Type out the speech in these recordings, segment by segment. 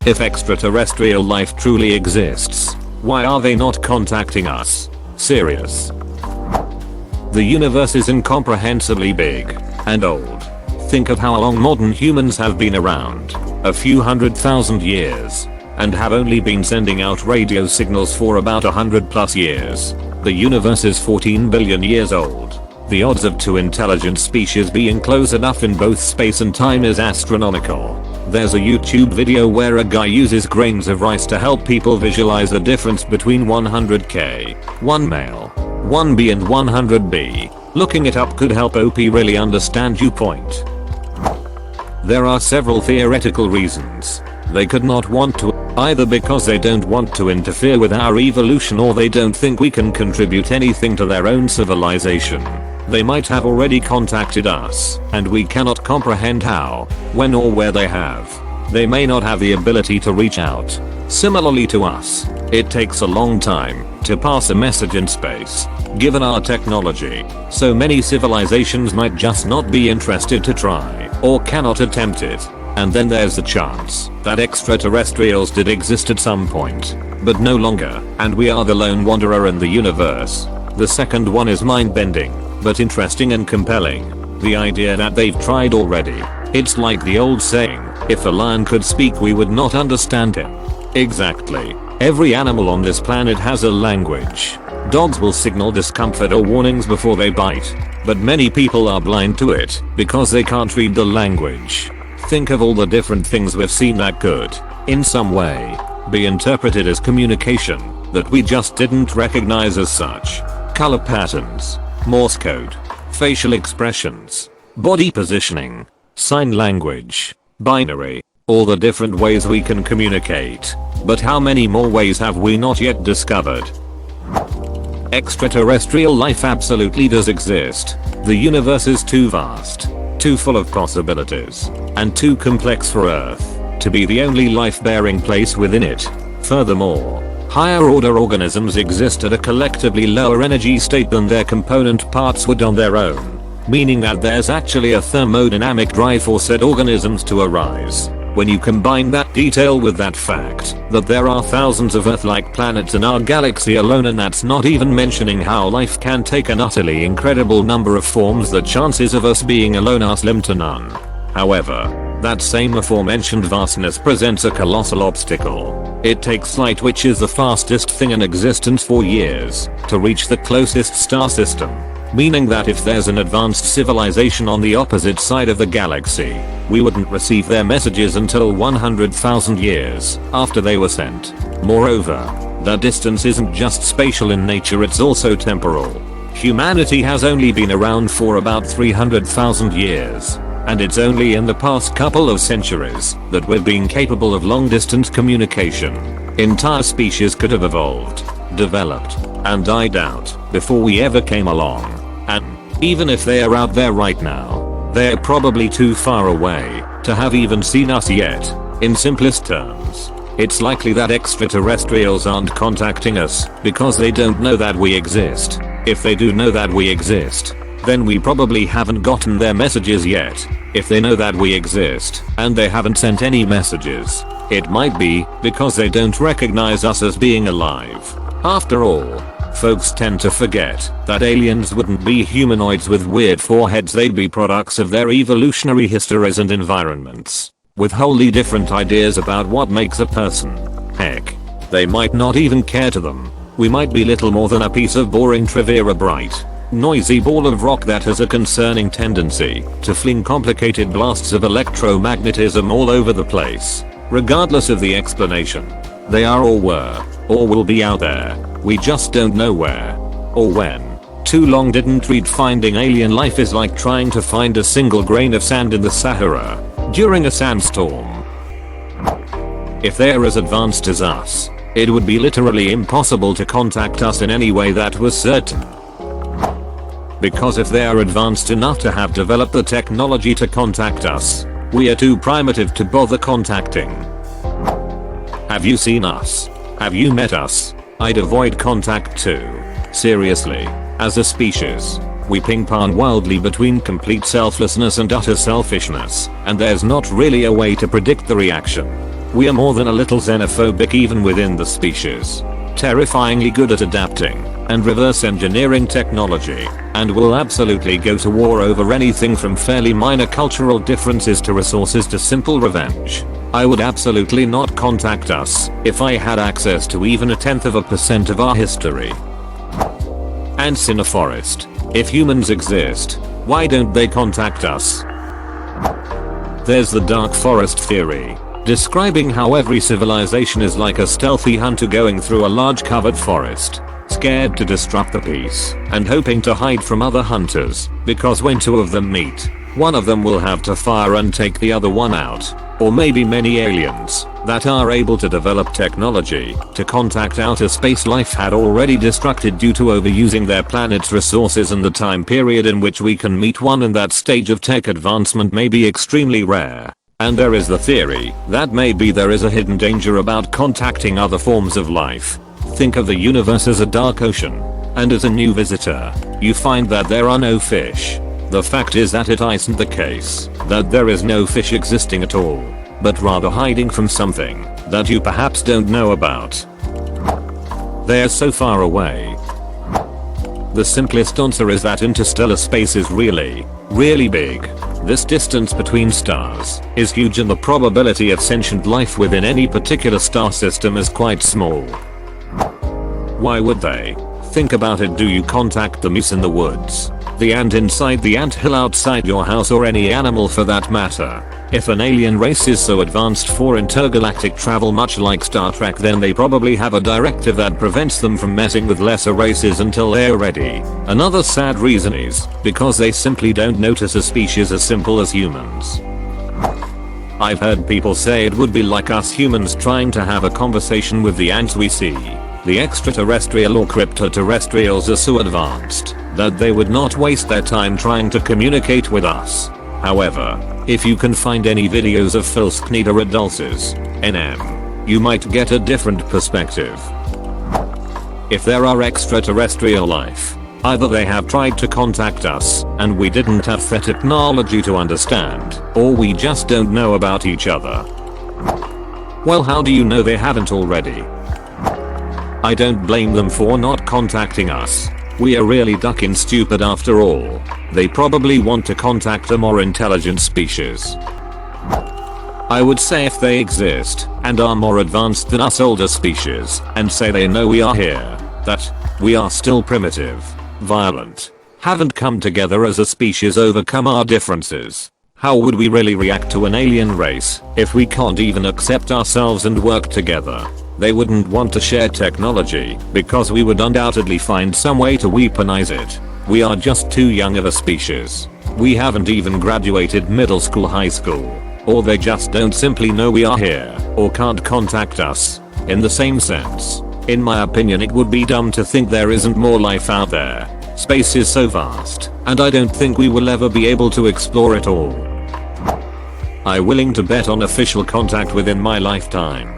If extraterrestrial life truly exists, why are they not contacting us? Serious. The universe is incomprehensibly big and old. Think of how long modern humans have been around. A few 100,000 years. And have only been sending out radio signals for about 100+ years. The universe is 14 billion years old. The odds of two intelligent species being close enough in both space and time is astronomical. There's a YouTube video where a guy uses grains of rice to help people visualize the difference between 100K, 1 male, 1B and 100B. Looking it up could help OP really understand your point. There are several theoretical reasons. They could not want to, either because they don't want to interfere with our evolution or they don't think we can contribute anything to their own civilization. They might have already contacted us, and we cannot comprehend how, when or where they have. They may not have the ability to reach out. Similarly to us, it takes a long time to pass a message in space, given our technology. So many civilizations might just not be interested to try, or cannot attempt it. And then there's the chance that extraterrestrials did exist at some point, but no longer, and we are the lone wanderer in the universe. The second one is mind-bending, but interesting and compelling. The idea that they've tried already. It's like the old saying, if a lion could speak we would not understand him. Exactly. Every animal on this planet has a language. Dogs will signal discomfort or warnings before they bite, but many people are blind to it because they can't read the language. Think of all the different things we've seen that could, in some way, be interpreted as communication that we just didn't recognize as such. Color patterns, Morse code, facial expressions, body positioning, sign language, binary, all the different ways we can communicate. But how many more ways have we not yet discovered? Extraterrestrial life absolutely does exist. The universe is too vast, too full of possibilities, and too complex for Earth to be the only life-bearing place within it. Furthermore, higher order organisms exist at a collectively lower energy state than their component parts would on their own, meaning that there's actually a thermodynamic drive for said organisms to arise. When you combine that detail with that fact that there are thousands of Earth-like planets in our galaxy alone, and that's not even mentioning how life can take an utterly incredible number of forms, the chances of us being alone are slim to none. However, that same aforementioned vastness presents a colossal obstacle. It takes light, which is the fastest thing in existence, for years to reach the closest star system. Meaning that if there's an advanced civilization on the opposite side of the galaxy, we wouldn't receive their messages until 100,000 years after they were sent. Moreover, the distance isn't just spatial in nature, it's also temporal. Humanity has only been around for about 300,000 years, and it's only in the past couple of centuries that we've been capable of long-distance communication. Entire species could have evolved, developed, and died out before we ever came along. And even if they are out there right now, they're probably too far away to have even seen us yet. In simplest terms, it's likely that extraterrestrials aren't contacting us because they don't know that we exist. If they do know that we exist, then we probably haven't gotten their messages yet. If they know that we exist and they haven't sent any messages, it might be because they don't recognize us as being alive. After all, folks tend to forget that aliens wouldn't be humanoids with weird foreheads, they'd be products of their evolutionary histories and environments, with wholly different ideas about what makes a person. Heck, they might not even care to them. We might be little more than a piece of boring trivia, a bright, noisy ball of rock that has a concerning tendency to fling complicated blasts of electromagnetism all over the place. Regardless of the explanation, they are or were, or will be out there. We just don't know where or when. Too long didn't read. Finding alien life is like trying to find a single grain of sand in the Sahara during a sandstorm. If they're as advanced as us, it would be literally impossible to contact us in any way that was certain. Because if they are advanced enough to have developed the technology to contact us, we are too primitive to bother contacting. Have you seen us? Have you met us? I'd avoid contact too. Seriously, as a species, we ping-pong wildly between complete selflessness and utter selfishness, and there's not really a way to predict the reaction. We are more than a little xenophobic even within the species. Terrifyingly good at adapting and reverse engineering technology, and will absolutely go to war over anything from fairly minor cultural differences to resources to simple revenge. I would absolutely not contact us if I had access to even 0.1% of our history. Ants in a forest. If humans exist, why don't they contact us? There's the dark forest theory, describing how every civilization is like a stealthy hunter going through a large covered forest, scared to disrupt the peace, and hoping to hide from other hunters, because when two of them meet, one of them will have to fire and take the other one out. Or maybe many aliens that are able to develop technology to contact outer space life had already destructed due to overusing their planet's resources, and the time period in which we can meet one in that stage of tech advancement may be extremely rare. And there is the theory that maybe there is a hidden danger about contacting other forms of life. Think of the universe as a dark ocean, and as a new visitor, you find that there are no fish. The fact is that it isn't the case that there is no fish existing at all, but rather hiding from something that you perhaps don't know about. They are so far away. The simplest answer is that interstellar space is really, really big. This distance between stars is huge, and the probability of sentient life within any particular star system is quite small. Why would they? Think about it. Do you contact the moose in the woods, the ant inside the anthill outside your house, or any animal for that matter? If an alien race is so advanced for intergalactic travel, much like Star Trek, then they probably have a directive that prevents them from messing with lesser races until they're ready. Another sad reason is because they simply don't notice a species as simple as humans. I've heard people say it would be like us humans trying to have a conversation with the ants we see. The extraterrestrial or cryptoterrestrials are so advanced that they would not waste their time trying to communicate with us. However, if you can find any videos of Philskneder adulces, NM, you might get a different perspective. If there are extraterrestrial life, either they have tried to contact us and we didn't have the technology to understand, or we just don't know about each other. Well, how do you know they haven't already? I don't blame them for not contacting us. We are really ducking stupid after all. They probably want to contact a more intelligent species. I would say if they exist and are more advanced than us older species, and say they know we are here, that we are still primitive, violent, haven't come together as a species, overcome our differences. How would we really react to an alien race if we can't even accept ourselves and work together? They wouldn't want to share technology because we would undoubtedly find some way to weaponize it. We are just too young of a species. We haven't even graduated middle school, high school. Or they just don't simply know we are here, or can't contact us. In the same sense, in my opinion, it would be dumb to think there isn't more life out there. Space is so vast, and I don't think we will ever be able to explore it all. I'm willing to bet on official contact within my lifetime.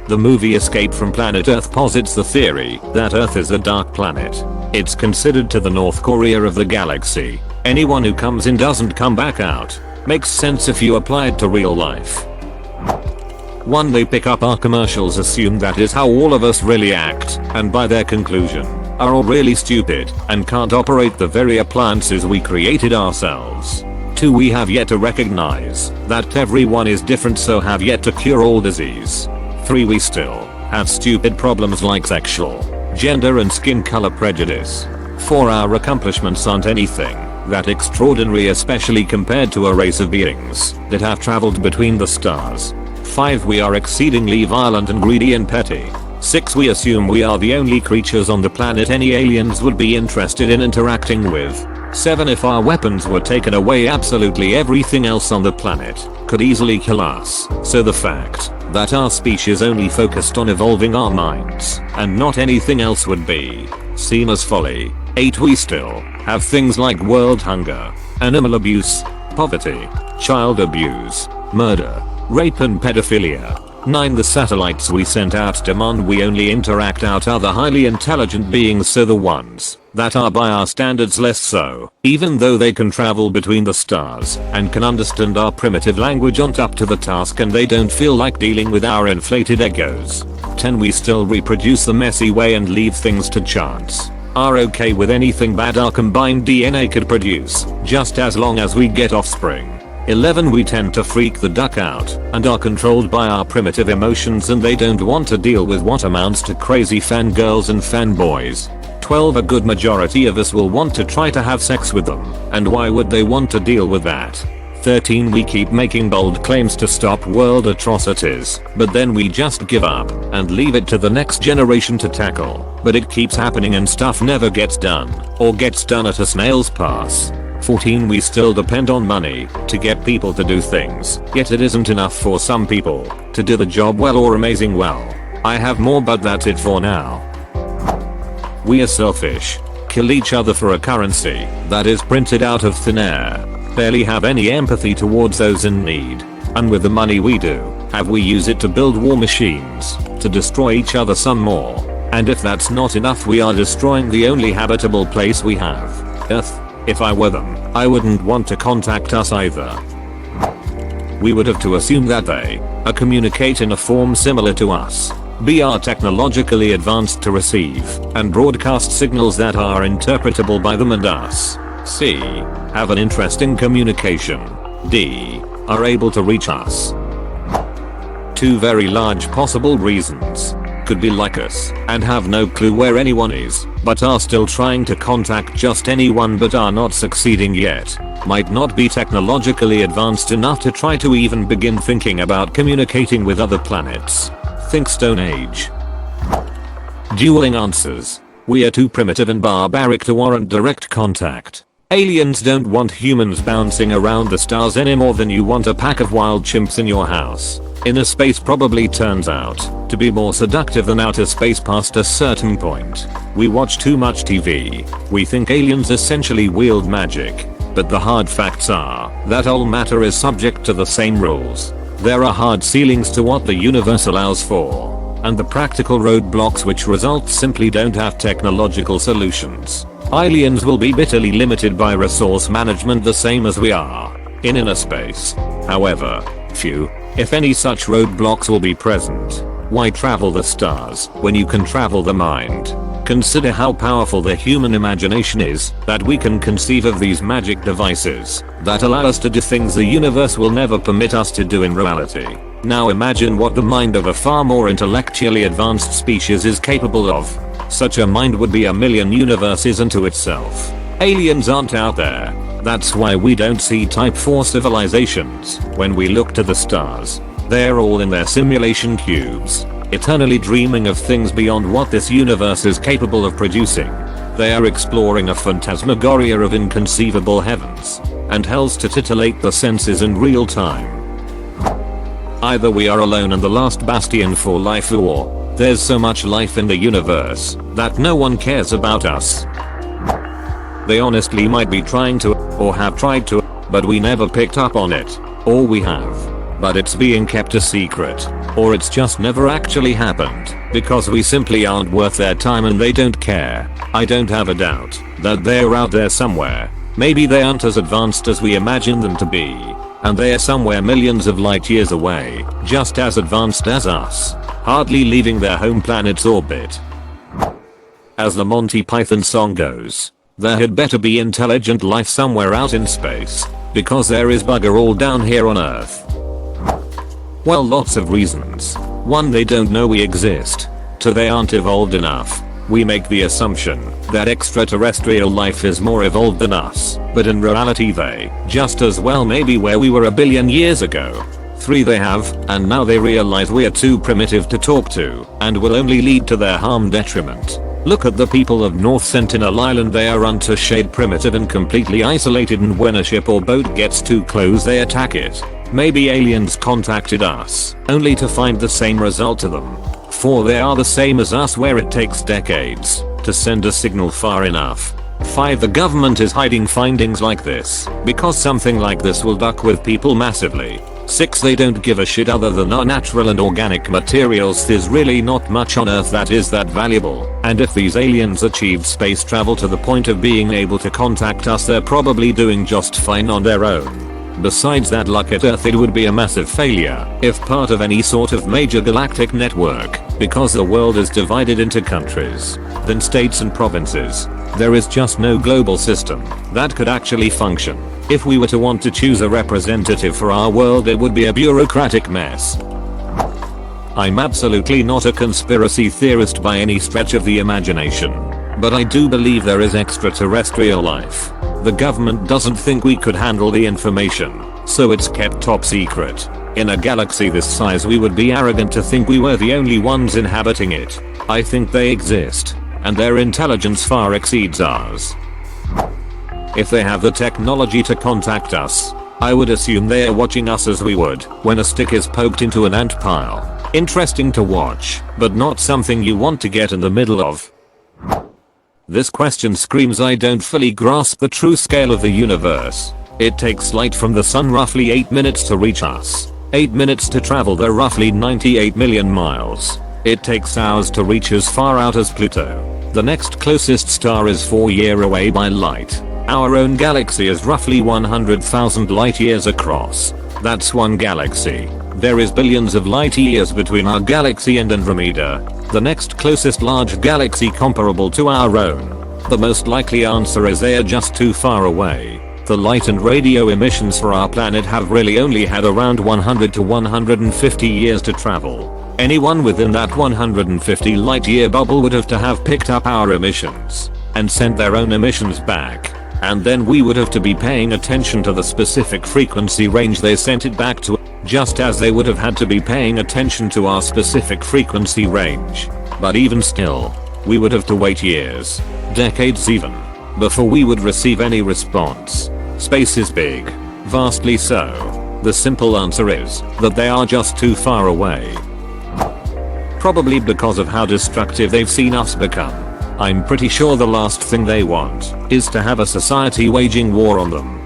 The movie Escape from Planet Earth posits the theory that Earth is a dark planet. It's considered to the North Korea of the galaxy. Anyone who comes in doesn't come back out. Makes sense if you apply it to real life. One, they pick up our commercials, assume that is how all of us really act, and by their conclusion, are all really stupid and can't operate the very appliances we created ourselves. 2, we have yet to recognize that everyone is different, so have yet to cure all disease. 3, we still have stupid problems like sexual, gender and skin color prejudice. 4, our accomplishments aren't anything that extraordinary, especially compared to a race of beings that have traveled between the stars. 5, we are exceedingly violent and greedy and petty. 6, we assume we are the only creatures on the planet any aliens would be interested in interacting with. 7, if our weapons were taken away, absolutely everything else on the planet could easily kill us. So the fact that our species only focused on evolving our minds and not anything else would be seen as folly. 8, we still have things like world hunger, animal abuse, poverty, child abuse, murder, rape and pedophilia. 9. The satellites we sent out demand we only interact out other highly intelligent beings, so the ones that are by our standards less so, even though they can travel between the stars and can understand our primitive language, aren't up to the task and they don't feel like dealing with our inflated egos. 10. We still reproduce the messy way and leave things to chance. Are okay with anything bad our combined DNA could produce, just as long as we get offspring. 11. We tend to freak the duck out and are controlled by our primitive emotions and they don't want to deal with what amounts to crazy fangirls and fanboys. 12. A good majority of us will want to try to have sex with them, and why would they want to deal with that? 13. We keep making bold claims to stop world atrocities, but then we just give up and leave it to the next generation to tackle, but it keeps happening and stuff never gets done, or gets done at a snail's pace. 14. We still depend on money to get people to do things, yet it isn't enough for some people to do the job well or amazing well. I have more, but that's it for now. We are selfish. Kill each other for a currency that is printed out of thin air. Barely have any empathy towards those in need. And with the money we do have, we use it to build war machines to destroy each other some more. And if that's not enough, we are destroying the only habitable place we have, Earth. If I were them, I wouldn't want to contact us either. We would have to assume that they communicate in a form similar to us. B. Are technologically advanced to receive and broadcast signals that are interpretable by them and us. C. Have an interest in communication. D. Are able to reach us. 2 very large possible reasons. Could be like us and have no clue where anyone is, but are still trying to contact just anyone but are not succeeding yet. Might not be technologically advanced enough to try to even begin thinking about communicating with other planets. Think Stone Age. Dueling answers. We are too primitive and barbaric to warrant direct contact. Aliens don't want humans bouncing around the stars any more than you want a pack of wild chimps in your house. Inner space probably turns out to be more seductive than outer space past a certain point. We watch too much TV. We think aliens essentially wield magic. But the hard facts are that all matter is subject to the same rules. There are hard ceilings to what the universe allows for, and the practical roadblocks which result simply don't have technological solutions. Aliens will be bitterly limited by resource management the same as we are in inner space. However, few, if any, such roadblocks will be present. Why travel the stars when you can travel the mind? Consider how powerful the human imagination is, that we can conceive of these magic devices that allow us to do things the universe will never permit us to do in reality. Now imagine what the mind of a far more intellectually advanced species is capable of. Such a mind would be a million universes unto itself. Aliens aren't out there. That's why we don't see Type 4 civilizations when we look to the stars. They're all in their simulation cubes, eternally dreaming of things beyond what this universe is capable of producing. They are exploring a phantasmagoria of inconceivable heavens and hells to titillate the senses in real time. Either we are alone and the last bastion for life, or there's so much life in the universe that no one cares about us. They honestly might be trying to, or have tried to, but we never picked up on it. Or we have, but it's being kept a secret. Or it's just never actually happened, because we simply aren't worth their time and they don't care. I don't have a doubt that they're out there somewhere. Maybe they aren't as advanced as we imagine them to be, and they're somewhere millions of light years away, just as advanced as us, hardly leaving their home planet's orbit. As the Monty Python song goes, there had better be intelligent life somewhere out in space, because there is bugger all down here on Earth. Well, lots of reasons. 1. They don't know we exist. 2. They aren't evolved enough. We make the assumption that extraterrestrial life is more evolved than us, but in reality they just as well may be where we were a billion years ago. 3. They have, and now they realize we're too primitive to talk to, and will only lead to their harm detriment. Look at the people of North Sentinel Island. They are untouched, primitive and completely isolated, and when a ship or boat gets too close they attack it. Maybe aliens contacted us, only to find the same result to them. 4. They are the same as us, where it takes decades to send a signal far enough. 5. The government is hiding findings like this because something like this will duck with people massively. 6. They don't give a shit other than our natural and organic materials. There's really not much on Earth that is that valuable, and if these aliens achieved space travel to the point of being able to contact us, they're probably doing just fine on their own. Besides that, luck at Earth, it would be a massive failure if part of any sort of major galactic network, because the world is divided into countries, then states and provinces. There is just no global system that could actually function. If we were to want to choose a representative for our world, it would be a bureaucratic mess. I'm absolutely not a conspiracy theorist by any stretch of the imagination, but I do believe there is extraterrestrial life. The government doesn't think we could handle the information, so it's kept top secret. In a galaxy this size, we would be arrogant to think we were the only ones inhabiting it. I think they exist, and their intelligence far exceeds ours. If they have the technology to contact us, I would assume they are watching us as we would when a stick is poked into an ant pile. Interesting to watch, but not something you want to get in the middle of. This question screams I don't fully grasp the true scale of the universe. It takes light from the sun roughly 8 minutes to reach us. 8 minutes to travel the roughly 98 million miles. It takes hours to reach as far out as Pluto. The next closest star is 4 years away by light. Our own galaxy is roughly 100,000 light years across. That's one galaxy. There is billions of light years between our galaxy and Andromeda, the next closest large galaxy comparable to our own. The most likely answer is they are just too far away. The light and radio emissions for our planet have really only had around 100 to 150 years to travel. Anyone within that 150 light year bubble would have picked up our emissions and sent their own emissions back. And then we would have to be paying attention to the specific frequency range they sent it back to, just as they would have had to be paying attention to our specific frequency range. But even still, we would have to wait years, decades even, before we would receive any response. Space is big, vastly so. The simple answer is that they are just too far away. Probably because of how destructive they've seen us become. I'm pretty sure the last thing they want is to have a society waging war on them.